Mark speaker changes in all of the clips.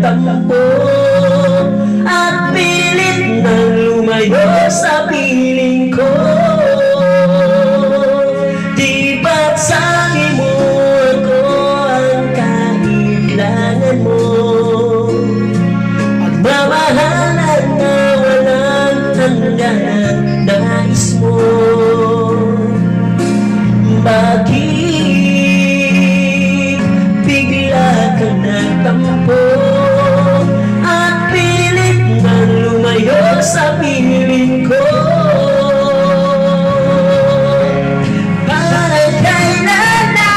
Speaker 1: nagtampo at pilit nang lumayo sa piling ko. Di ba't sabi mo ako ang kailangan mo? Pagmamahalan na walang hanggan, nais mo. Bakit bigla kang nagtampo at pilit nang lumayo sa piling ko? Parang kailan na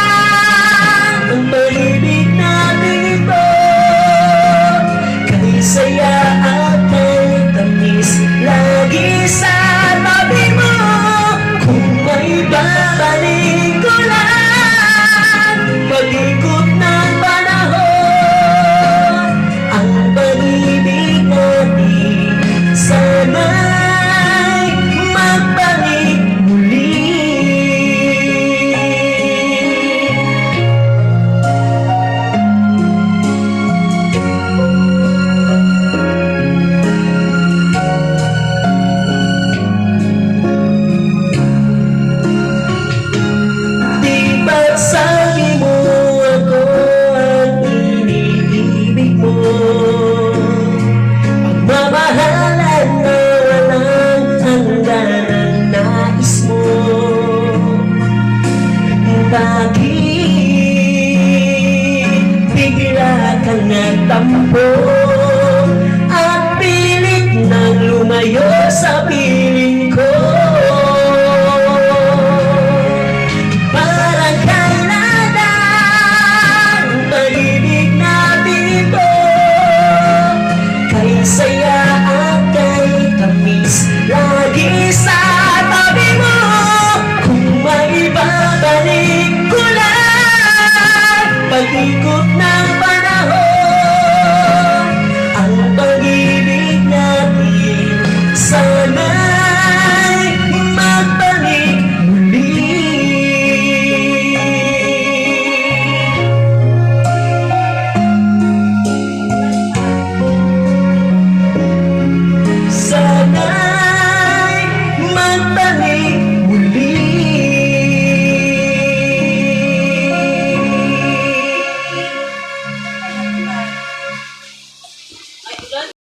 Speaker 1: ang pag-ibig natin ito? Kay saya at kay tamis lagi sa tabi mo. Kung may babalik ko lang pag-ikot ng panahon, ang pag-ibig natin sana'y magbalik muli. Di ba't sabi mo ako ang iniibig mo? Pagmamahalan na walang hanggan ang nais mo. Bakit bigla kang nagtampo at pilit nang lumayo sa piling